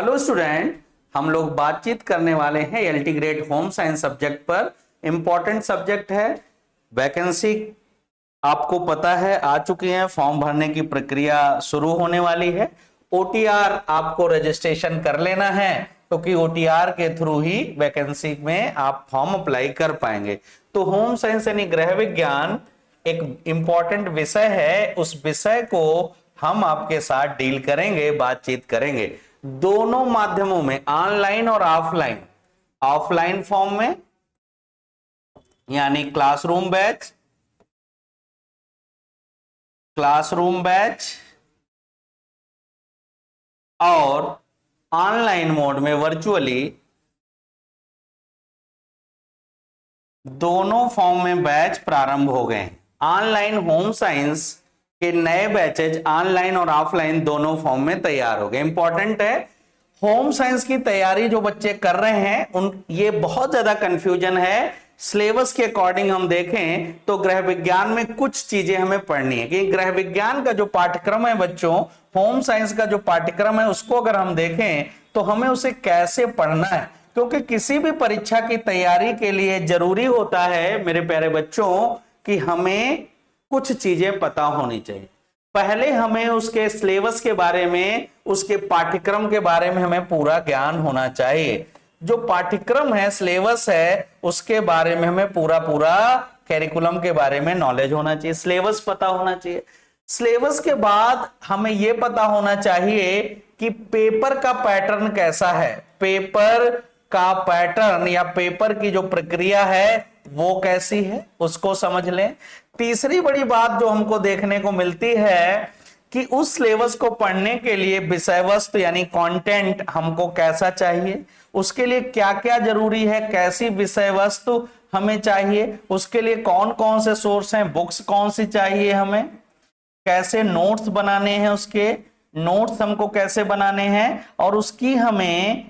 Hello student, हम लोग बातचीत करने वाले हैं LT grade home science subject पर। इंपॉर्टेंट सब्जेक्ट है। वैकेंसी आपको पता है आ चुकी है, फॉर्म भरने की प्रक्रिया शुरू होने वाली है। ओटीआर आपको रजिस्ट्रेशन कर लेना है, क्योंकि ओटीआर के थ्रू ही वैकेंसी में आप फॉर्म अप्लाई कर पाएंगे। तो होम साइंस यानी गृह विज्ञान एक इंपॉर्टेंट विषय है। उस विषय को हम आपके साथ डील करेंगे, बातचीत करेंगे दोनों माध्यमों में, ऑनलाइन और ऑफलाइन। ऑफलाइन फॉर्म में यानी क्लासरूम बैच और ऑनलाइन मोड में वर्चुअली, दोनों फॉर्म में बैच प्रारंभ हो गए। ऑनलाइन होम साइंस के नए बैचेज ऑनलाइन और ऑफलाइन दोनों फॉर्म में तैयार हो गए। इंपॉर्टेंट है, होम साइंस की तैयारी जो बच्चे कर रहे हैं उन ये बहुत ज्यादा कंफ्यूजन है। सिलेबस के अकॉर्डिंग हम देखें तो गृह विज्ञान में कुछ चीजें हमें पढ़नी है कि गृह विज्ञान का जो पाठ्यक्रम है बच्चों, होम साइंस का जो पाठ्यक्रम है उसको अगर हम देखें तो हमें उसे कैसे पढ़ना है, क्योंकि किसी भी परीक्षा की तैयारी के लिए जरूरी होता है मेरे प्यारे बच्चों कि हमें कुछ चीजें पता होनी चाहिए। पहले हमें उसके सिलेबस के बारे में, उसके पाठ्यक्रम के बारे में हमें पूरा ज्ञान होना चाहिए। जो पाठ्यक्रम है, सिलेबस है, उसके बारे में हमें पूरा कैरिकुलम के बारे में नॉलेज होना चाहिए, सिलेबस पता होना चाहिए। सिलेबस के बाद हमें यह पता होना चाहिए कि पेपर का पैटर्न कैसा है, पेपर का पैटर्न या पेपर की जो प्रक्रिया है वो कैसी है, उसको समझ लें। तीसरी बड़ी बात जो हमको देखने को मिलती है कि उस सिलेबस को पढ़ने के लिए विषय वस्तु यानी कंटेंट हमको कैसा चाहिए, उसके लिए क्या क्या जरूरी है, कैसी विषय वस्तु हमें चाहिए, उसके लिए कौन कौन से सोर्स हैं, बुक्स कौन सी चाहिए हमें, कैसे नोट्स बनाने हैं, उसके नोट्स हमको कैसे बनाने हैं, और उसकी हमें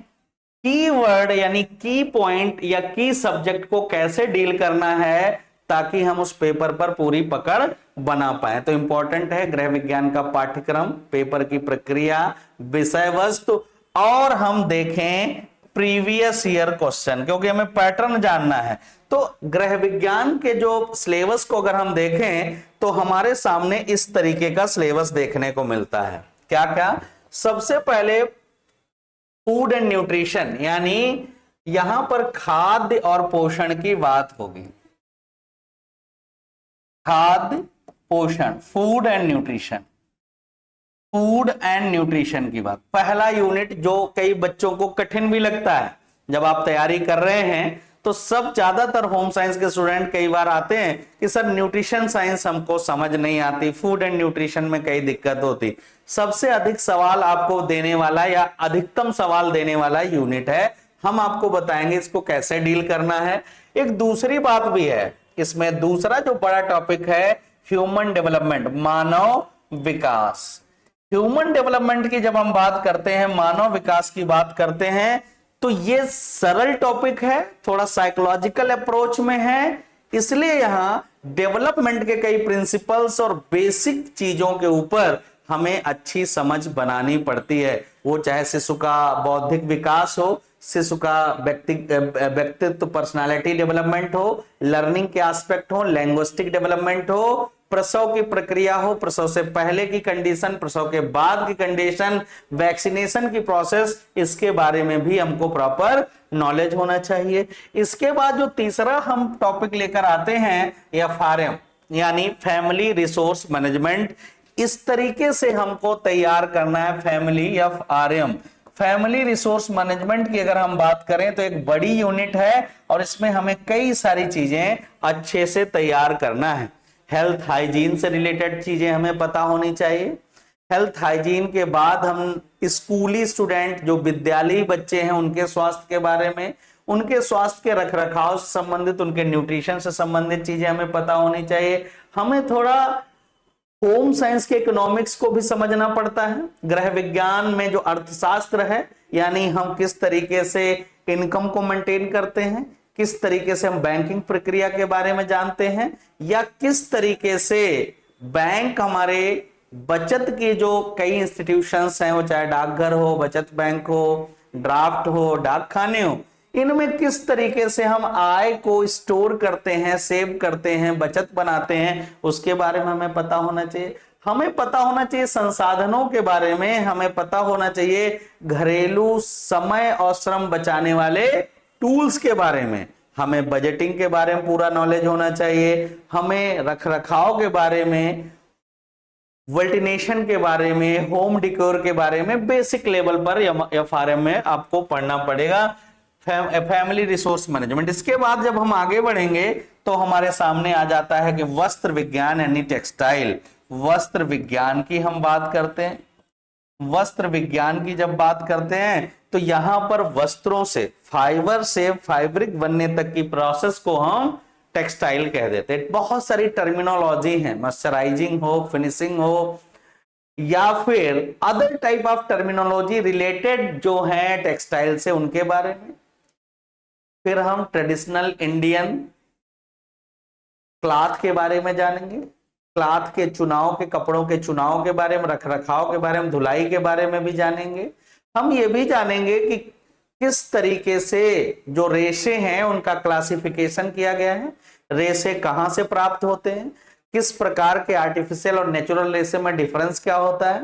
कीवर्ड यानी की पॉइंट या की सब्जेक्ट को कैसे डील करना है ताकि हम उस पेपर पर पूरी पकड़ बना पाए। तो इंपॉर्टेंट है गृह विज्ञान का पाठ्यक्रम, पेपर की प्रक्रिया, विषय वस्तु, और हम देखें प्रीवियस ईयर क्वेश्चन, क्योंकि हमें पैटर्न जानना है। तो गृह विज्ञान के जो सिलेबस को अगर हम देखें तो हमारे सामने इस तरीके का सिलेबस देखने को मिलता है। क्या क्या? सबसे पहले फूड एंड न्यूट्रिशन, यानी यहां पर खाद्य और पोषण की बात होगी। खाद्य पोषण, फूड एंड न्यूट्रिशन की बात। पहला यूनिट जो कई बच्चों को कठिन भी लगता है जब आप तैयारी कर रहे हैं, तो सब ज्यादातर होम साइंस के स्टूडेंट कई बार आते हैं कि सर न्यूट्रिशन साइंस हमको समझ नहीं आती, फूड एंड न्यूट्रिशन में कई दिक्कत होती। सबसे अधिक सवाल आपको देने वाला या अधिकतम सवाल देने वाला यूनिट है। हम आपको बताएंगे इसको कैसे डील करना है। एक दूसरी बात भी है इसमें, दूसरा जो बड़ा टॉपिक है ह्यूमन डेवलपमेंट, मानव विकास। ह्यूमन डेवलपमेंट की जब हम बात करते हैं, मानव विकास की बात करते हैं, तो ये सरल टॉपिक है, थोड़ा साइकोलॉजिकल अप्रोच में है, इसलिए यहां डेवलपमेंट के कई प्रिंसिपल्स और बेसिक चीजों के ऊपर हमें अच्छी समझ बनानी पड़ती है। वो चाहे शिशु का बौद्धिक विकास हो, शिशु का व्यक्तित्व पर्सनालिटी डेवलपमेंट हो, लर्निंग के एस्पेक्ट हो, लैंग्विस्टिक डेवलपमेंट हो, प्रसव की प्रक्रिया हो, प्रसव से पहले की कंडीशन, प्रसव के बाद की कंडीशन, वैक्सीनेशन की प्रोसेस, इसके बारे में भी हमको प्रॉपर नॉलेज होना चाहिए। इसके बाद जो तीसरा हम टॉपिक लेकर आते हैं एफआरएम यानी फैमिली रिसोर्स मैनेजमेंट। इस तरीके से हमको तैयार करना है family FRM. Family resource management की अगर हम बात करें तो एक बड़ी यूनिट है और इसमें हमें कई सारी चीजें अच्छे से तैयार करना है। हेल्थ हाइजीन से रिलेटेड चीजें हमें पता होनी चाहिए। हेल्थ हाइजीन के बाद हम स्कूली स्टूडेंट जो विद्यालयी बच्चे हैं उनके स्वास्थ्य के बारे में, उनके स्वास्थ्य के रखरखाव से संबंधित, उनके न्यूट्रिशन से संबंधित चीजें हमें पता होनी चाहिए। हमें थोड़ा होम साइंस के इकोनॉमिक्स को भी समझना पड़ता है। गृह विज्ञान में जो अर्थशास्त्र है, यानी हम किस तरीके से इनकम को मेंटेन करते हैं, किस तरीके से हम बैंकिंग प्रक्रिया के बारे में जानते हैं, या किस तरीके से बैंक हमारे बचत की जो कई इंस्टीट्यूशंस हैं, वो चाहे डाकघर हो, बचत बैंक हो, ड्राफ्ट हो, डाक खाने हो, इनमें किस तरीके से हम आय को स्टोर करते हैं, सेव करते हैं, बचत बनाते हैं, उसके बारे में हमें पता होना चाहिए। हमें पता होना चाहिए संसाधनों के बारे में, हमें पता होना चाहिए घरेलू समय और श्रम बचाने वाले टूल्स के बारे में, हमें बजटिंग के बारे में पूरा नॉलेज होना चाहिए, हमें रखरखाव के बारे में, वर्टिनेशन के बारे में, होम डिकोर के बारे में बेसिक लेवल पर एफआरएम में आपको पढ़ना पड़ेगा, फैमिली रिसोर्स मैनेजमेंट। इसके बाद जब हम आगे बढ़ेंगे तो हमारे सामने आ जाता है कि वस्त्र विज्ञान यानी टेक्सटाइल। वस्त्र विज्ञान की हम बात करते हैं। वस्त्र विज्ञान की जब बात करते हैं तो यहां पर वस्त्रों से, फाइबर से फैब्रिक बनने तक की प्रोसेस को हम टेक्सटाइल कह देते हैं। बहुत सारी टर्मिनोलॉजी है, मॉइस्चराइजिंग हो, फिनिशिंग हो, या फिर other type of terminology related जो है टेक्सटाइल से, उनके बारे में। फिर हम ट्रेडिशनल इंडियन क्लॉथ के बारे में जानेंगे, क्लॉथ के चुनाव के, कपड़ों के चुनाव के बारे में, रखरखाव के बारे में, धुलाई के बारे में भी जानेंगे। हम ये भी जानेंगे कि किस तरीके से जो रेशे हैं उनका क्लासिफिकेशन किया गया है, रेशे कहां से प्राप्त होते हैं, किस प्रकार के आर्टिफिशियल और नेचुरल रेशे में डिफरेंस क्या होता है,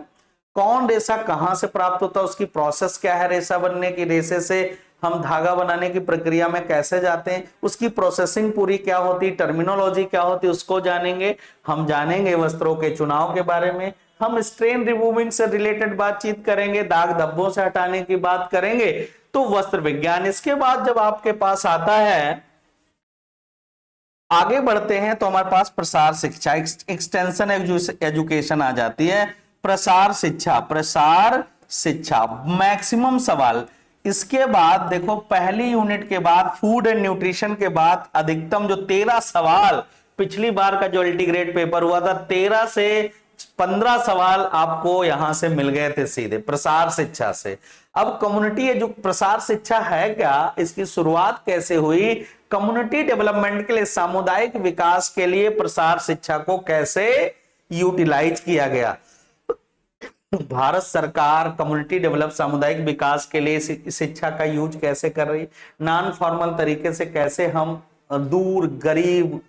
कौन रेशा कहां से प्राप्त होता है, उसकी प्रोसेस क्या है रेशा बनने की, रेशे से हम धागा बनाने की प्रक्रिया में कैसे जाते हैं, उसकी प्रोसेसिंग पूरी क्या होती, टर्मिनोलॉजी क्या होती, उसको जानेंगे। हम जानेंगे वस्त्रों के चुनाव के बारे में, हम स्ट्रेन रिमूविंग से रिलेटेड बातचीत करेंगे, दाग धब्बों से हटाने की बात करेंगे, तो वस्त्र विज्ञान। इसके बाद जब आपके पास आता है, आगे बढ़ते हैं तो हमारे पास प्रसार शिक्षा, एक्सटेंशन एजुकेशन आ जाती है। प्रसार शिक्षा, प्रसार शिक्षा मैक्सिमम सवाल। इसके बाद देखो, पहली यूनिट के बाद फूड एंड न्यूट्रिशन के बाद अधिकतम जो 13 सवाल, पिछली बार का जो अल्टीग्रेड पेपर हुआ था 13 से 15 सवाल आपको यहां से मिल गए थे सीधे प्रसार शिक्षा से। अब कम्युनिटी जो प्रसार शिक्षा है क्या, इसकी शुरुआत कैसे हुई, कम्युनिटी डेवलपमेंट के लिए, सामुदायिक विकास के लिए प्रसार शिक्षा को कैसे यूटिलाइज किया गया, भारत सरकार कम्युनिटी डेवलप, सामुदायिक विकास के लिए शिक्षा का यूज कैसे कर रही, नॉन फॉर्मल तरीके से कैसे हम दूर, गरीब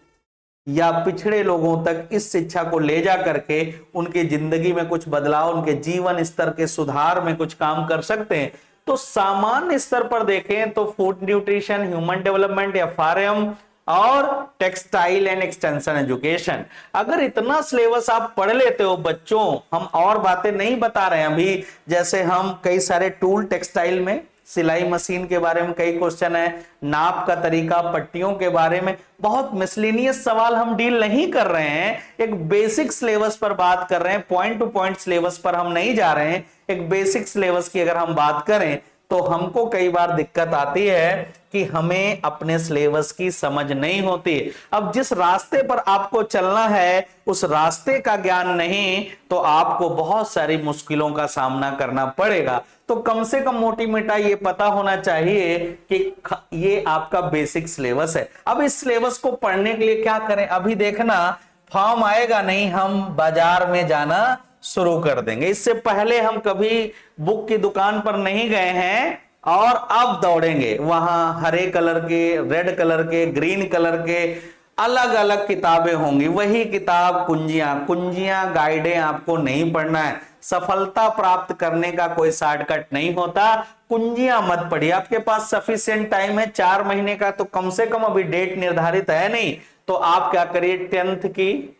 या पिछड़े लोगों तक इस शिक्षा को ले जा करके उनकी जिंदगी में कुछ बदलाव, उनके जीवन स्तर के सुधार में कुछ काम कर सकते हैं। तो सामान्य स्तर पर देखें तो food nutrition, human development, FRM और टेक्सटाइल एंड एक्सटेंशन एजुकेशन, अगर इतना सिलेबस आप पढ़ लेते हो बच्चों, हम और बातें नहीं बता रहे हैं अभी, जैसे हम कई सारे टूल टेक्सटाइल में, सिलाई मशीन के बारे में कई क्वेश्चन है, नाप का तरीका, पट्टियों के बारे में बहुत मिसलिनियस सवाल हम डील नहीं कर रहे हैं, एक बेसिक सिलेबस पर बात कर रहे हैं, पॉइंट टू पॉइंट सिलेबस पर हम नहीं जा रहे हैं। एक बेसिक सिलेबस की अगर हम बात करें तो हमको कई बार दिक्कत आती है कि हमें अपने सिलेबस की समझ नहीं होती। अब जिस रास्ते पर आपको चलना है उस रास्ते का ज्ञान नहीं तो आपको बहुत सारी मुश्किलों का सामना करना पड़ेगा। तो कम से कम मोटी मोटा ये पता होना चाहिए कि ये आपका बेसिक सिलेबस है। अब इस सिलेबस को पढ़ने के लिए क्या करें, अभी देखना फॉर्म आएगा नहीं, हम बाजार में जाना शुरू कर देंगे। इससे पहले हम कभी बुक की दुकान पर नहीं गए हैं और अब दौड़ेंगे, वहां हरे कलर के, रेड कलर के, ग्रीन कलर के अलग अलग किताबें होंगी, वही किताब कुंजियां गाइडें आपको नहीं पढ़ना है। सफलता प्राप्त करने का कोई शॉर्टकट नहीं होता, कुंजियां मत पढ़िए। आपके पास सफिशिएंट टाइम है 4 महीने का, तो कम से कम अभी डेट निर्धारित है नहीं, तो आप क्या करिए 10th की,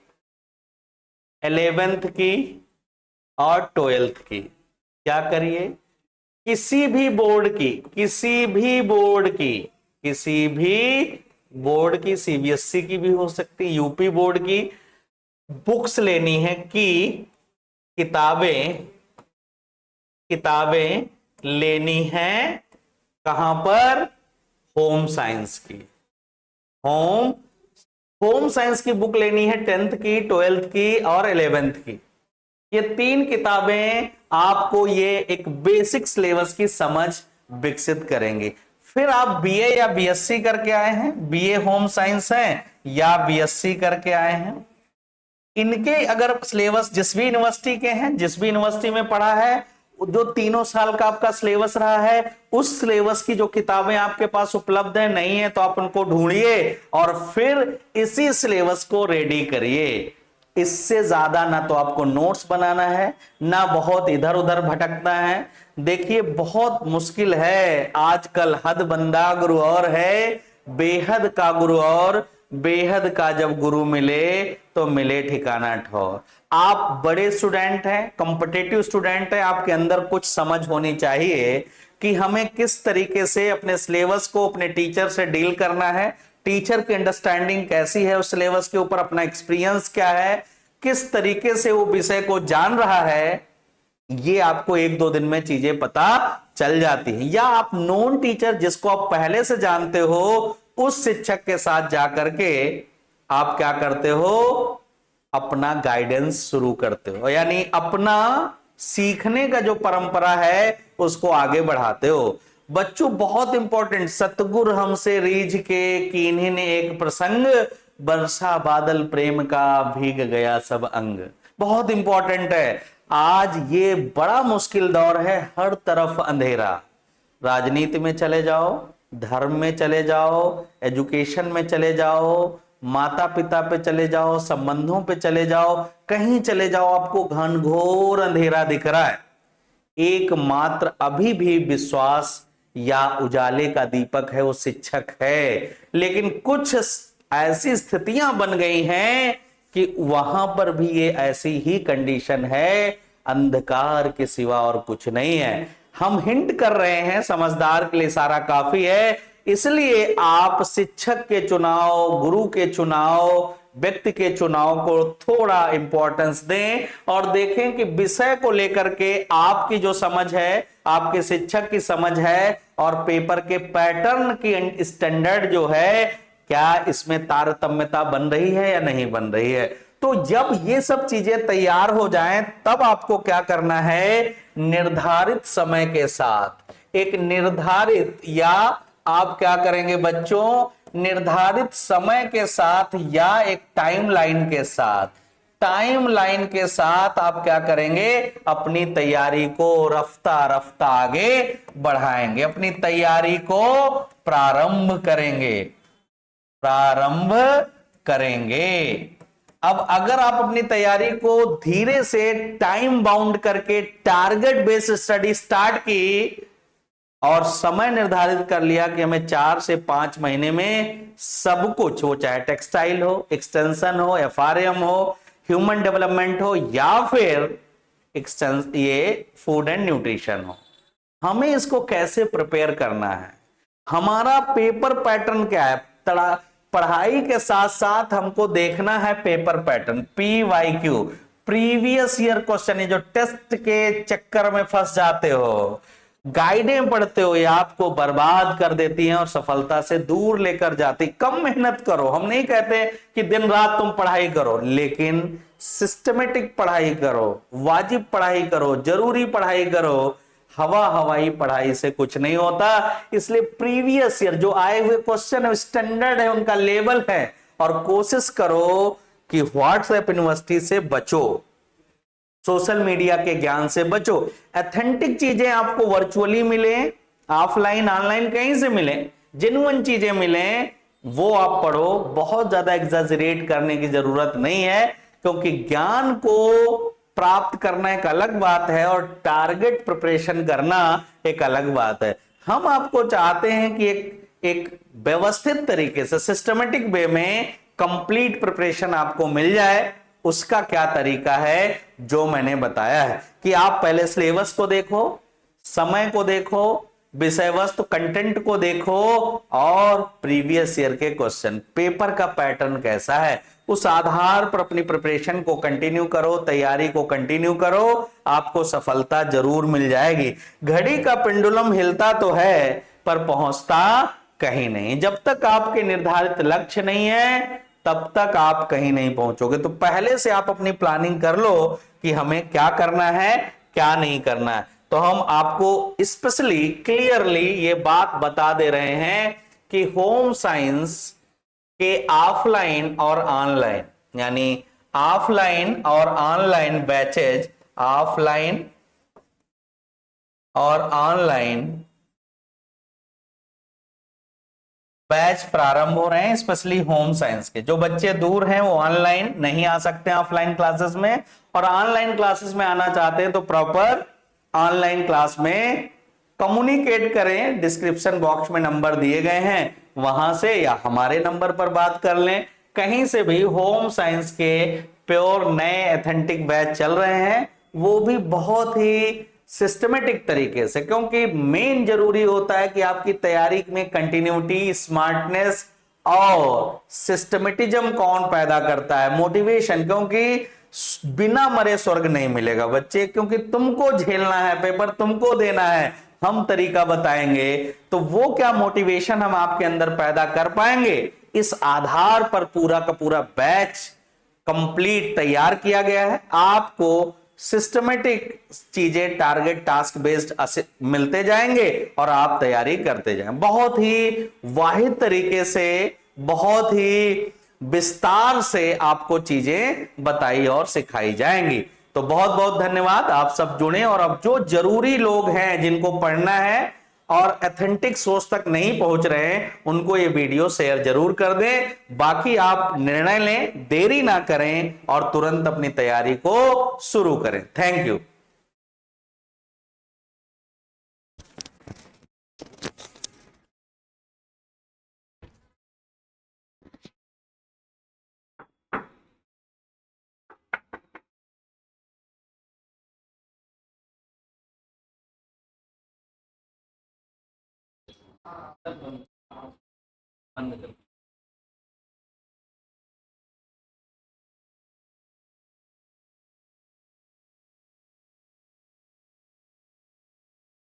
11th की और 12th की क्या करिए, किसी भी बोर्ड की सीबीएसई की भी हो सकती, यूपी बोर्ड की बुक्स लेनी है कि किताबें लेनी है कहां पर, होम साइंस की, होम साइंस की बुक लेनी है 10th की, 12th की और 11th की। ये 3 किताबें आपको ये एक बेसिक सिलेबस की समझ विकसित करेंगे। फिर आप बीए या बीएससी करके आए हैं, बीए होम साइंस है या बीएससी करके आए हैं, इनके अगर सिलेबस जिस भी यूनिवर्सिटी के हैं, जिस भी यूनिवर्सिटी में पढ़ा है, जो तीनों साल का आपका सिलेबस रहा है, उस सिलेबस की जो किताबें आपके पास उपलब्ध है, नहीं है तो आप उनको ढूंढिए और फिर इसी सिलेबस को रेडी करिए। इससे ज्यादा ना तो आपको नोट्स बनाना है, ना बहुत इधर उधर भटकना है। देखिए बहुत मुश्किल है आजकल, हद बंदा गुरु और है, बेहद का गुरु और, बेहद का जब गुरु मिले तो मिले ठिकाना ठौर। आप बड़े स्टूडेंट हैं, कॉम्पिटिटिव स्टूडेंट हैं, आपके अंदर कुछ समझ होनी चाहिए कि हमें किस तरीके से अपने सिलेबस को अपने टीचर से डील करना है, टीचर की अंडरस्टैंडिंग कैसी है उस सिलेबस के ऊपर, अपना एक्सपीरियंस क्या है, किस तरीके से वो विषय को जान रहा है, ये आपको 1-2 दिन में चीजें पता चल जाती है। या आप नॉन टीचर जिसको आप पहले से जानते हो, उस शिक्षक के साथ जाकर के आप क्या करते हो, अपना गाइडेंस शुरू करते हो, यानी अपना सीखने का जो परंपरा है उसको आगे बढ़ाते हो। बच्चों बहुत इंपॉर्टेंट, सतगुर हमसे रीझ के कीन्ही ने एक प्रसंग, बरसा बादल प्रेम का भीग गया सब अंग। बहुत इंपॉर्टेंट है। आज ये बड़ा मुश्किल दौर है, हर तरफ अंधेरा। राजनीति में चले जाओ, धर्म में चले जाओ, एजुकेशन में चले जाओ, माता पिता पे चले जाओ, संबंधों पे चले जाओ, कहीं चले जाओ, आपको घनघोर अंधेरा दिख रहा है। एकमात्र अभी भी विश्वास या उजाले का दीपक है वो शिक्षक है। लेकिन कुछ ऐसी स्थितियां बन गई हैं कि वहां पर भी ये ऐसी ही कंडीशन है, अंधकार के सिवा और कुछ नहीं है। हम हिंट कर रहे हैं, समझदार के लिए सारा काफी है। इसलिए आप शिक्षक के चुनाव, गुरु के चुनाव, व्यक्ति के चुनाव को थोड़ा इंपॉर्टेंस दें और देखें कि विषय को लेकर के आपकी जो समझ है, आपके शिक्षक की समझ है और पेपर के पैटर्न की स्टैंडर्ड जो है, क्या इसमें तारतम्यता बन रही है या नहीं बन रही है। तो जब ये सब चीजें तैयार हो जाएं, तब आपको क्या करना है, निर्धारित समय के साथ, एक निर्धारित, या आप क्या करेंगे बच्चों, निर्धारित समय के साथ या एक टाइमलाइन के साथ, टाइमलाइन के साथ आप क्या करेंगे, अपनी तैयारी को रफ्ता रफ्ता आगे बढ़ाएंगे, अपनी तैयारी को प्रारंभ करेंगे, प्रारंभ करेंगे। अब अगर आप अपनी तैयारी को धीरे से टाइम बाउंड करके टारगेट बेस्ड स्टडी स्टार्ट की और समय निर्धारित कर लिया कि हमें 4 से 5 महीने में सब कुछ, वो चाहे टेक्सटाइल हो, एक्सटेंशन हो, एफआरएम हो, ह्यूमन डेवलपमेंट हो, या फिर ये फूड एंड न्यूट्रिशन हो, हमें इसको कैसे प्रिपेयर करना है, हमारा पेपर पैटर्न क्या है। पढ़ाई के साथ साथ हमको देखना है paper pattern, PYQ, previous year question. जो टेस्ट के चक्कर में फंस जाते हो, गाइडें पढ़ते हो, ये आपको बर्बाद कर देती हैं और सफलता से दूर लेकर जाती। कम मेहनत करो, हम नहीं कहते कि दिन रात तुम पढ़ाई करो, लेकिन सिस्टमेटिक पढ़ाई करो, वाजिब पढ़ाई करो, जरूरी पढ़ाई करो। हवाई पढ़ाई से कुछ नहीं होता। इसलिए प्रीवियस ईयर जो आए हुए क्वेश्चन है, स्टैंडर्ड है, उनका लेवल है, और कोशिश करो कि व्हाट्सएप यूनिवर्सिटी से बचो, सोशल मीडिया के ज्ञान से बचो। ऑथेंटिक चीजें आपको वर्चुअली मिले, ऑफलाइन ऑनलाइन कहीं से मिले, जेन्युइन चीजें मिले, वो आप पढ़ो। बहुत ज्यादा एग्जैजरेट करने की जरूरत नहीं है, क्योंकि ज्ञान को प्राप्त करना एक अलग बात है और टारगेट प्रिपरेशन करना एक अलग बात है। हम आपको चाहते हैं कि एक व्यवस्थित तरीके से, सिस्टमेटिक वे में कंप्लीट प्रिपरेशन आपको मिल जाए। उसका क्या तरीका है, जो मैंने बताया है कि आप पहले सिलेबस को देखो, समय को देखो, विषय वस्तु कंटेंट को देखो, और प्रीवियस ईयर के क्वेश्चन पेपर का पैटर्न कैसा है, उस आधार पर अपनी प्रिपरेशन को कंटिन्यू करो, तैयारी को कंटिन्यू करो, आपको सफलता जरूर मिल जाएगी। घड़ी का पेंडुलम हिलता तो है पर पहुंचता कहीं नहीं। जब तक आपके निर्धारित लक्ष्य नहीं है, तब तक आप कहीं नहीं पहुंचोगे। तो पहले से आप अपनी प्लानिंग कर लो कि हमें क्या करना है, क्या नहीं करना है। तो हम आपको स्पेशली क्लियरली ये बात बता दे रहे हैं कि होम साइंस के ऑफलाइन और ऑनलाइन, यानी ऑफलाइन और ऑनलाइन बैचेज, ऑफलाइन और ऑनलाइन बैच प्रारंभ हो रहे हैं, स्पेशली होम साइंस के। जो बच्चे दूर हैं वो ऑनलाइन नहीं आ सकते ऑफलाइन क्लासेस में, और ऑनलाइन क्लासेस में आना चाहते हैं तो प्रॉपर ऑनलाइन क्लास में कम्युनिकेट करें। डिस्क्रिप्शन बॉक्स में नंबर दिए गए हैं, वहां से या हमारे नंबर पर बात कर लें। कहीं से भी होम साइंस के प्योर नए एथेंटिक बैच चल रहे हैं, वो भी बहुत ही सिस्टमेटिक तरीके से, क्योंकि मेन जरूरी होता है कि आपकी तैयारी में कंटिन्यूटी, स्मार्टनेस और सिस्टमेटिज्म कौन पैदा करता है, मोटिवेशन। क्योंकि बिना मरे स्वर्ग नहीं मिलेगा बच्चे, क्योंकि तुमको झेलना है, पेपर तुमको देना है, हम तरीका बताएंगे तो वो क्या मोटिवेशन हम आपके अंदर पैदा कर पाएंगे, इस आधार पर पूरा का पूरा बैच कंप्लीट तैयार किया गया है। आपको सिस्टमेटिक चीजें, टारगेट टास्क बेस्ड मिलते जाएंगे और आप तैयारी करते जाएं। बहुत ही वाहिद तरीके से, बहुत ही विस्तार से आपको चीजें बताई और सिखाई जाएंगी। तो बहुत बहुत धन्यवाद, आप सब जुड़े। और अब जो जरूरी लोग हैं जिनको पढ़ना है और एथेंटिक सोर्स तक नहीं पहुंच रहे हैं, उनको ये वीडियो शेयर जरूर कर दें। बाकी आप निर्णय लें, देरी ना करें और तुरंत अपनी तैयारी को शुरू करें। Thank you. बंद कर।